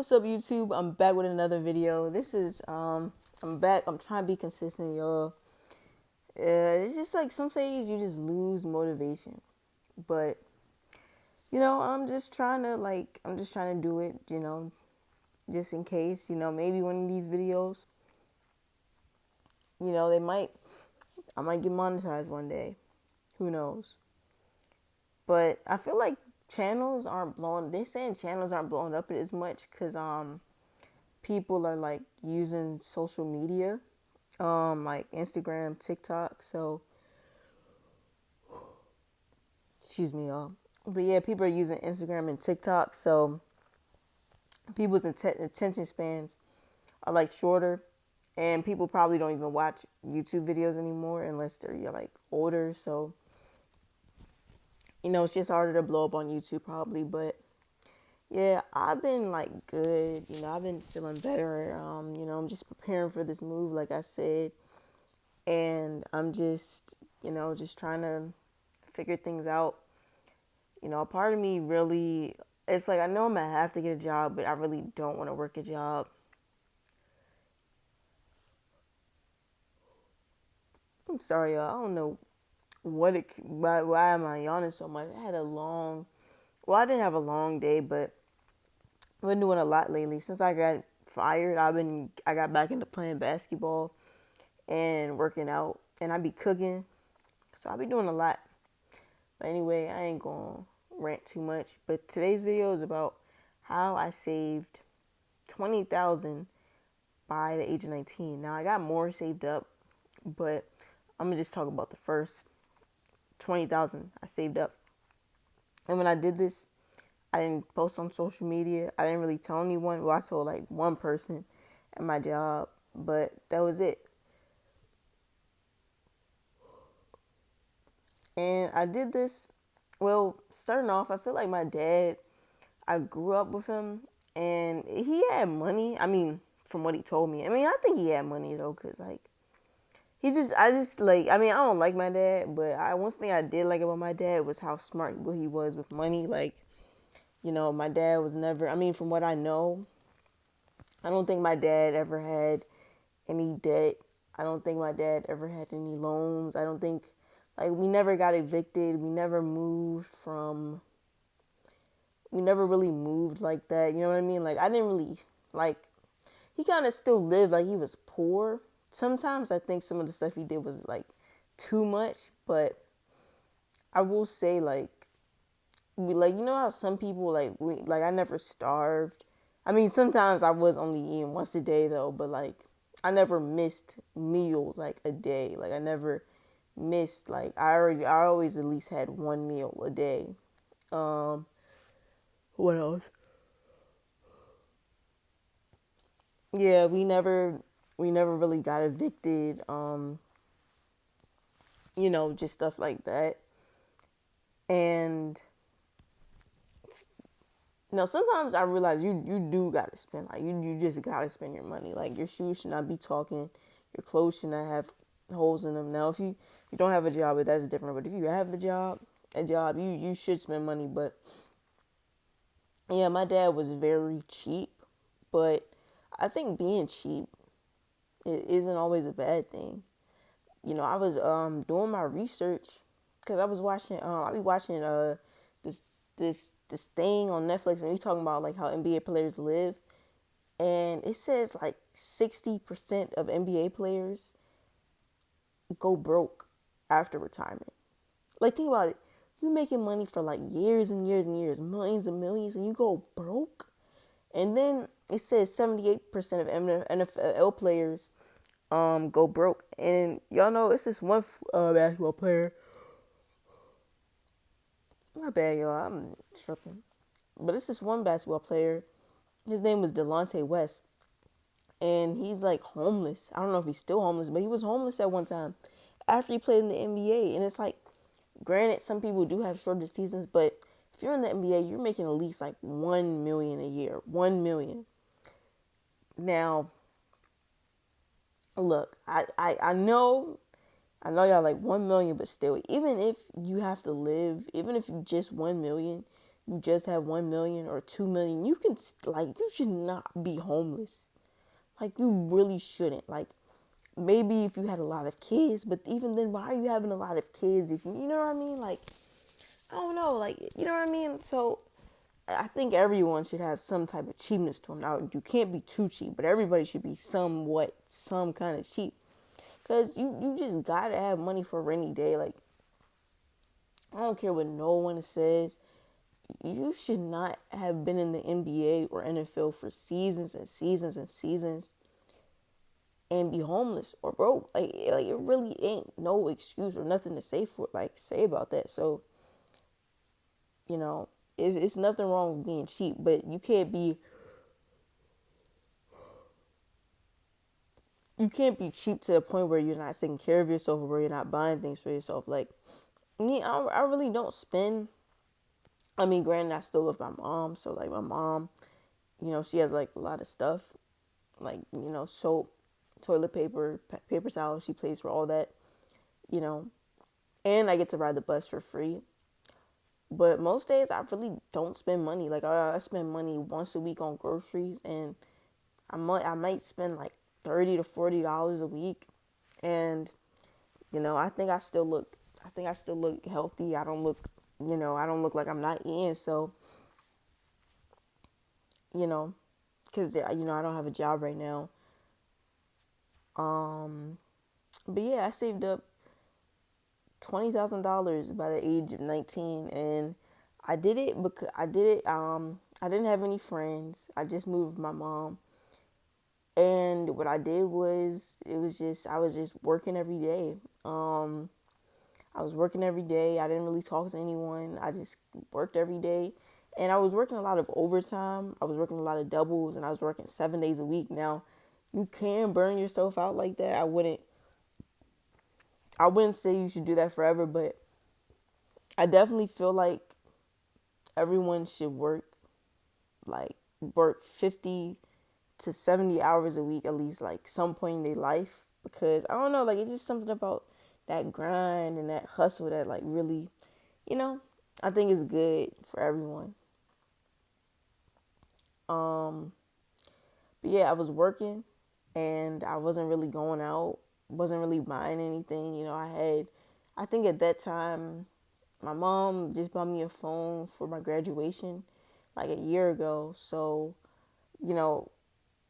What's up, YouTube? I'm back with another video. I'm back. I'm trying to be consistent, y'all. It's just like some days you just lose motivation, but I'm just trying to do it. Just in case. Maybe one of these videos, you know, they might, I might get monetized one day. Who knows? But I feel like channels aren't blowing. They saying channels aren't blowing up as much because people are like using social media, like Instagram, TikTok. So, excuse me, y'all. But yeah, people are using Instagram and TikTok. So people's attention spans are like shorter, and people probably don't even watch YouTube videos anymore unless they're like older. So it's just harder to blow up on YouTube probably. But yeah, I've been like good. I've been feeling better. I'm just preparing for this move, like I said, and I'm just trying to figure things out. A part of me really, it's like I know I'm gonna have to get a job, but I really don't want to work a job. I'm sorry, y'all. I don't know why am I yawning so much. I didn't have a long day, but I've been doing a lot lately. Since I got fired, I got back into playing basketball and working out, and I be cooking, so I be doing a lot. But anyway, I ain't gonna rant too much. But today's video is about how I saved 20,000 by the age of 19. Now I got more saved up, but I'm gonna just talk about the first 20,000 I saved up. And when I did this, I didn't post on social media. I didn't really tell anyone. Well, I told like one person at my job, but that was it. And I did this. Well, starting off, I feel like my dad, I grew up with him and he had money. I mean, from what he told me. I mean, I think he had money though, because like, I just like, I mean, I don't like my dad, but one thing I did like about my dad was how smart he was with money. Like, my dad was never, I mean, from what I know, I don't think my dad ever had any debt. I don't think my dad ever had any loans. I don't think, like, we never got evicted. We never really moved like that. You know what I mean? Like, I didn't really, like, he kind of still lived like he was poor. Sometimes I think some of the stuff he did was, like, too much. But I will say, like, how some people, like, I never starved. I mean, sometimes I was only eating once a day, though. But, like, I never missed meals, like, a day. Like, I never missed, like, I always at least had one meal a day. Um, what else? Yeah, we never really got evicted. Just stuff like that. And sometimes I realize you do gotta spend, like, you just gotta spend your money. Like, your shoes should not be talking, your clothes should not have holes in them. Now, if you don't have a job, but that's different. But if you have a job, you should spend money. But yeah, my dad was very cheap, but I think being cheap isn't always a bad thing. I was doing my research because I be watching this this thing on Netflix, and we talking about like how NBA players live, and it says like 60% of NBA players go broke after retirement. Like, think about it. You making money for like years and years and years, millions and millions, and you go broke. And then it says 78% of NFL players go broke. And y'all know it's this one basketball player. My bad, y'all. I'm tripping. But it's this one basketball player. His name was Delonte West. And he's like homeless. I don't know if he's still homeless, but he was homeless at one time after he played in the NBA. And it's like, granted, some people do have shorter seasons, but if you're in the NBA, you're making at least like 1 million a year. 1 million. Now, look, I know y'all like 1 million, but still, even if you have to live, even if you just 1 million, you just have 1 million or 2 million, you can like you should not be homeless. Like you really shouldn't. Like maybe if you had a lot of kids, but even then, why are you having a lot of kids if you know what I mean? Like I don't know, like you know what I mean. So I think everyone should have some type of cheapness to them. Now you can't be too cheap, but everybody should be somewhat some kind of cheap. Cause you just gotta have money for a rainy day. Like I don't care what no one says. You should not have been in the NBA or NFL for seasons and seasons and seasons and be homeless or broke. Like it really ain't no excuse or nothing to say for like say about that. So, you know, it's nothing wrong with being cheap, but you can't be cheap to the point where you're not taking care of yourself or where you're not buying things for yourself. Like me, I really don't spend. I mean, granted, I still live with my mom, so like my mom, she has like a lot of stuff, like soap, toilet paper, paper towels. She pays for all that, you know, and I get to ride the bus for free. But most days, I really don't spend money. Like I spend money once a week on groceries, and I might spend like $30 to $40 a week, and I think I still look healthy. I don't look like I'm not eating. So you know, because I don't have a job right now. Um, but yeah, I saved up $20,000 by the age of 19, and I did it because I did it. I didn't have any friends. I just moved with my mom, and what I did was I was just working every day. I was working every day. I didn't really talk to anyone. I just worked every day. And I was working a lot of overtime. I was working a lot of doubles, and I was working 7 days a week. Now, you can burn yourself out like that. I wouldn't say you should do that forever, but I definitely feel like everyone should work 50 to 70 hours a week at least, like some point in their life, because I don't know, like it's just something about that grind and that hustle that like really, you know, I think is good for everyone. Um, but yeah, I was working and I wasn't really going out, wasn't really buying anything. I think at that time, my mom just bought me a phone for my graduation like a year ago. So, you know,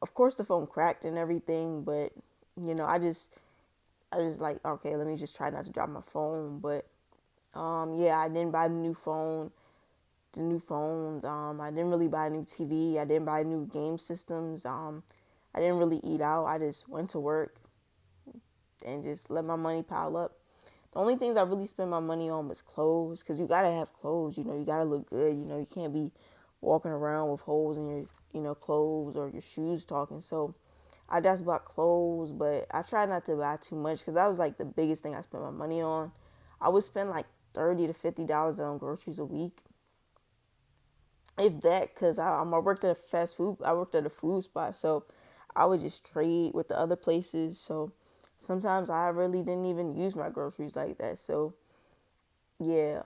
of course the phone cracked and everything, but I just like, okay, let me just try not to drop my phone. But yeah, I didn't buy the new phones. I didn't really buy a new TV. I didn't buy new game systems. I didn't really eat out. I just went to work and just let my money pile up. The only things I really spent my money on was clothes, because you gotta have clothes. You gotta look good. You can't be walking around with holes in your clothes or your shoes talking. So I just bought clothes, but I tried not to buy too much because that was like the biggest thing I spent my money on. I would spend like $30 to $50 on groceries a week, if that, because I worked at a fast food. I worked at a food spot, so I would just trade with the other places. So sometimes I really didn't even use my groceries like that. So yeah,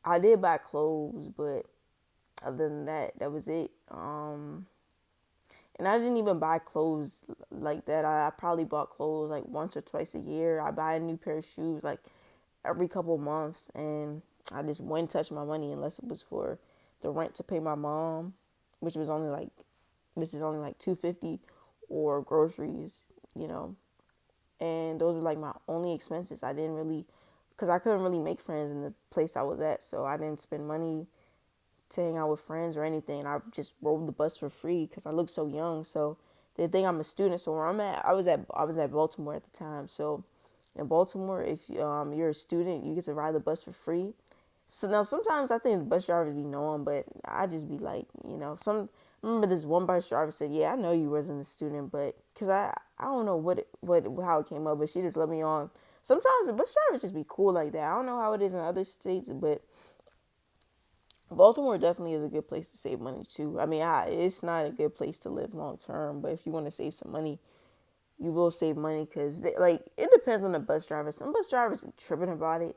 I did buy clothes, but other than that, that was it. And I didn't even buy clothes like that. I probably bought clothes like once or twice a year. I buy a new pair of shoes like every couple months, and I just wouldn't touch my money unless it was for the rent to pay my mom, which was only like this is only like $250, or groceries, you know. And those were like my only expenses. I didn't really, because I couldn't really make friends in the place I was at, so I didn't spend money to hang out with friends or anything. I just rode the bus for free because I looked so young. So they think I'm a student. So where I'm at, I was at Baltimore at the time. So in Baltimore, if you're a student, you get to ride the bus for free. So now sometimes I think the bus drivers be knowing, but I just be like, I remember this one bus driver said, "Yeah, I know you wasn't a student, but because I don't know what how it came up, but she just let me on." Sometimes the bus drivers just be cool like that. I don't know how it is in other states, but Baltimore definitely is a good place to save money too. I mean, it's not a good place to live long term, but if you want to save some money, you will save money because like it depends on the bus driver. Some bus drivers be tripping about it.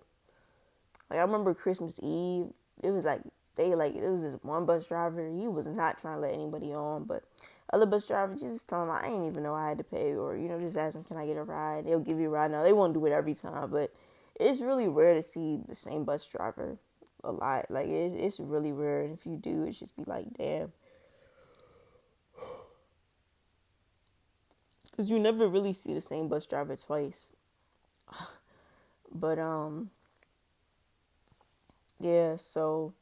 Like I remember Christmas Eve, it was like it was this one bus driver. He was not trying to let anybody on, but other bus drivers just told him I didn't even know I had to pay, or just ask them, can I get a ride? They'll give you a ride. Now they won't do it every time, but it's really rare to see the same bus driver a lot. Like it's really rare, and if you do, it's just be like, damn, because you never really see the same bus driver twice. But yeah. So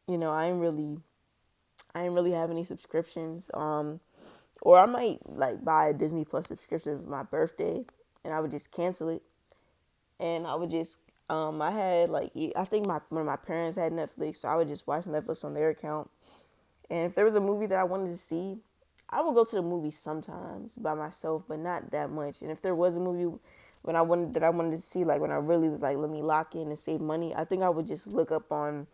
I ain't really have any subscriptions. Or I might like buy a Disney Plus subscription for my birthday, and I would just cancel it, and I would just I had like I think one of my parents had Netflix, so I would just watch Netflix on their account. And if there was a movie that I wanted to see, I would go to the movie sometimes by myself, but not that much. And if there was a movie that I wanted to see, like when I really was like, let me lock in and save money, I think I would just look up on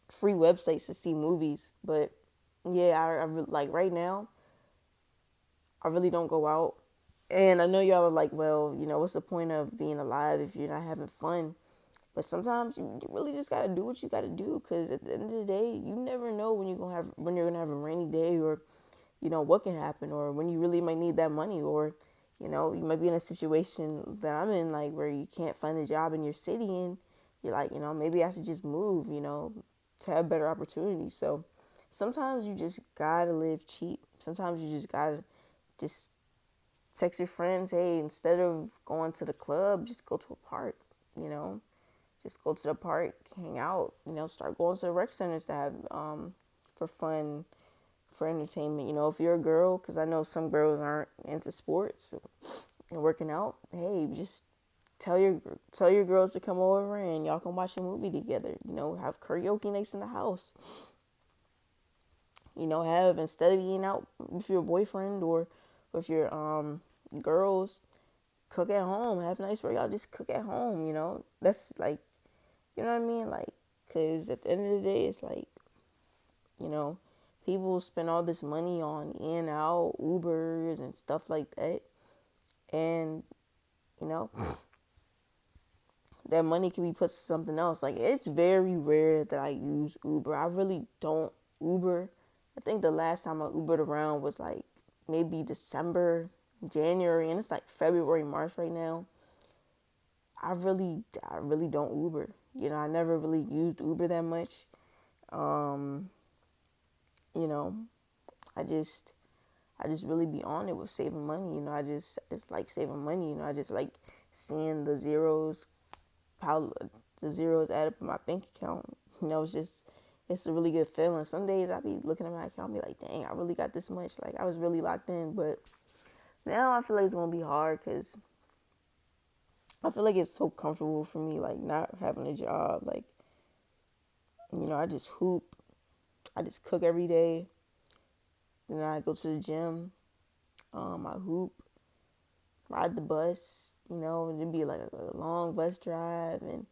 free websites to see movies. But yeah, like right now, I really don't go out. And I know y'all are like, well, what's the point of being alive if you're not having fun? But sometimes you really just gotta do what you gotta do, because at the end of the day, you never know when you're gonna have a rainy day, or what can happen, or when you really might need that money, or you might be in a situation that I'm in, like where you can't find a job in your city, and you're like, maybe I should just move, to have better opportunities. So sometimes you just gotta live cheap. Sometimes you just gotta just text your friends, hey, instead of going to the club, just go to a park, you know. Just go to the park, hang out, start going to the rec centers to have for fun, for entertainment. If you're a girl, because I know some girls aren't into sports and working out, hey, just tell your girls to come over and y'all can watch a movie together. Have karaoke nights in the house. Have, instead of eating out with your boyfriend or with your girls, cook at home. Have nights where y'all just cook at home. That's like, you know what I mean? Like, because at the end of the day, it's like, you know, people spend all this money on in and out, Ubers and stuff like that. And, you know, that money can be put to something else. Like, it's very rare that I use Uber. I really don't Uber. I think the last time I Ubered around was like maybe December, January, and it's like February, March right now. I really don't Uber. I never really used Uber that much. Um, you know, I just I just really be on it with saving money. It's like saving money. I just like seeing how the zeros add up in my bank account. It's a really good feeling. Some days I be looking at my account and be like, dang, I really got this much. Like I was really locked in, but now I feel like it's gonna be hard because I feel like it's so comfortable for me, like not having a job. Like, I just hoop, I just cook every day. Then I go to the gym, I hoop, ride the bus. It'd be like a long bus drive and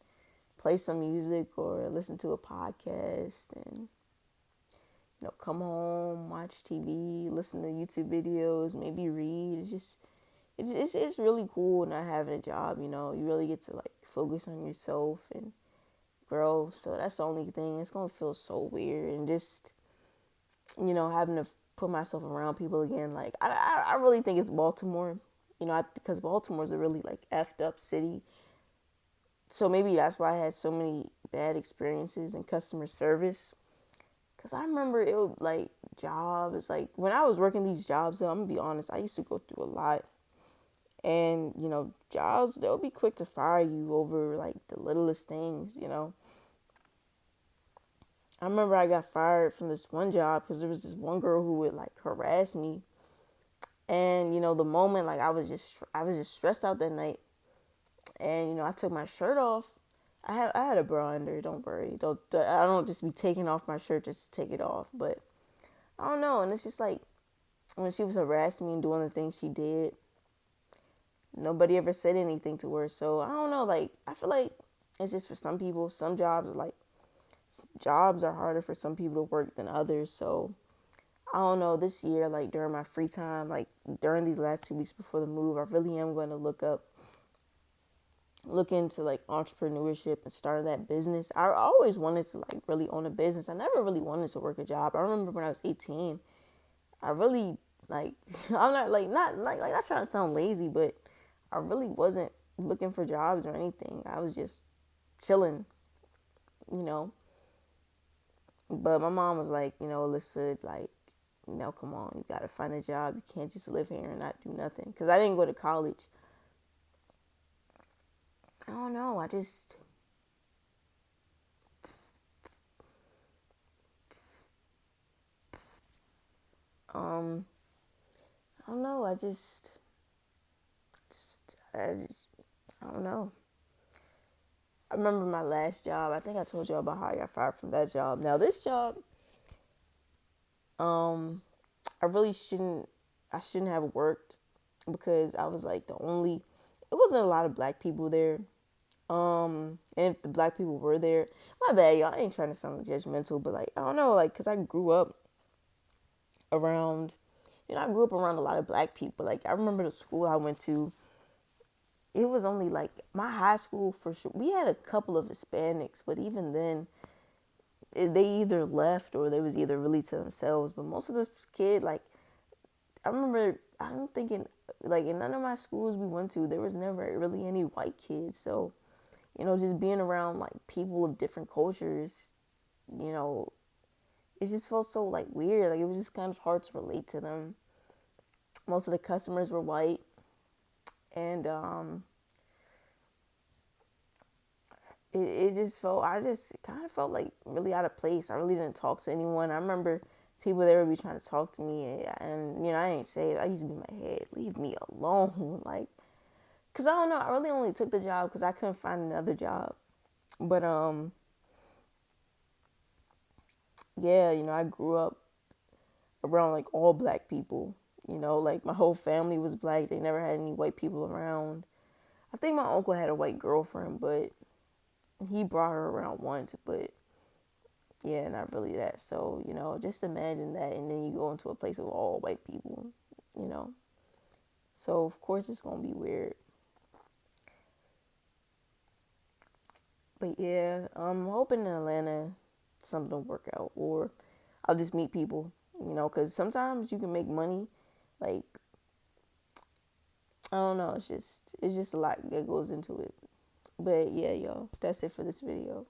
play some music or listen to a podcast and come home, watch TV, listen to YouTube videos, maybe read. It's really cool not having a job. You really get to like focus on yourself and grow. So that's the only thing. It's gonna feel so weird, and just having to put myself around people again. Like I really think it's Baltimore. Because Baltimore's a really like effed up city. So maybe that's why I had so many bad experiences in customer service. Cause I remember it would like jobs, like when I was working these jobs though, I'm gonna be honest, I used to go through a lot. And, jobs, they'll be quick to fire you over like the littlest things. I remember I got fired from this one job because there was this one girl who would like harass me. And, the moment like I was just stressed out that night. And, I took my shirt off. I had a bra under, don't worry. I don't just be taking off my shirt just to take it off. But I don't know. And it's just like when she was harassing me and doing the things she did, nobody ever said anything to her. So I don't know. Like, I feel like it's just for some people. Jobs are harder for some people to work than others. So I don't know. This year, like during my free time, like during these last 2 weeks before the move, I really am going to look up look into like entrepreneurship and start that business. I always wanted to like really own a business. I never really wanted to work a job. I remember when I was 18, I really like I'm not like not trying to sound lazy, but I really wasn't looking for jobs or anything. I was just chilling, you know. But my mom was like, Alyssa, like, come on, you gotta find a job. You can't just live here and not do nothing. Cause I didn't go to college. I don't know. Um, I don't know. I don't know. I remember my last job. I think I told you about how I got fired from that job. Now this job, um, I really shouldn't. I shouldn't have worked because I was like the only. It wasn't a lot of black people there. And if the black people were there, my bad, y'all. I ain't trying to sound judgmental, but like I don't know, like, cause I grew up around, I grew up around a lot of black people. Like I remember the school I went to. It was only like my high school for sure. We had a couple of Hispanics, but even then, they either left or they was either really to themselves. But most of this kid, like I remember, I'm thinking, like in none of my schools we went to, there was never really any white kids. So just being around like people of different cultures, you know, it just felt so like weird. Like it was just kind of hard to relate to them. Most of the customers were white, and it just felt. I just kind of felt like really out of place. I really didn't talk to anyone. I remember people there would be trying to talk to me, and I ain't say it. I used to be in my head, leave me alone, like, cause I don't know. I really only took the job because I couldn't find another job. But yeah, I grew up around like all black people. Like my whole family was black. They never had any white people around. I think my uncle had a white girlfriend, but he brought her around once. But yeah, not really that. So just imagine that, and then you go into a place with all white people. You know, so of course it's gonna be weird. But yeah, I'm hoping in Atlanta something will work out, or I'll just meet people. Because sometimes you can make money like I don't know. It's just a lot that goes into it. But yeah, y'all, that's it for this video.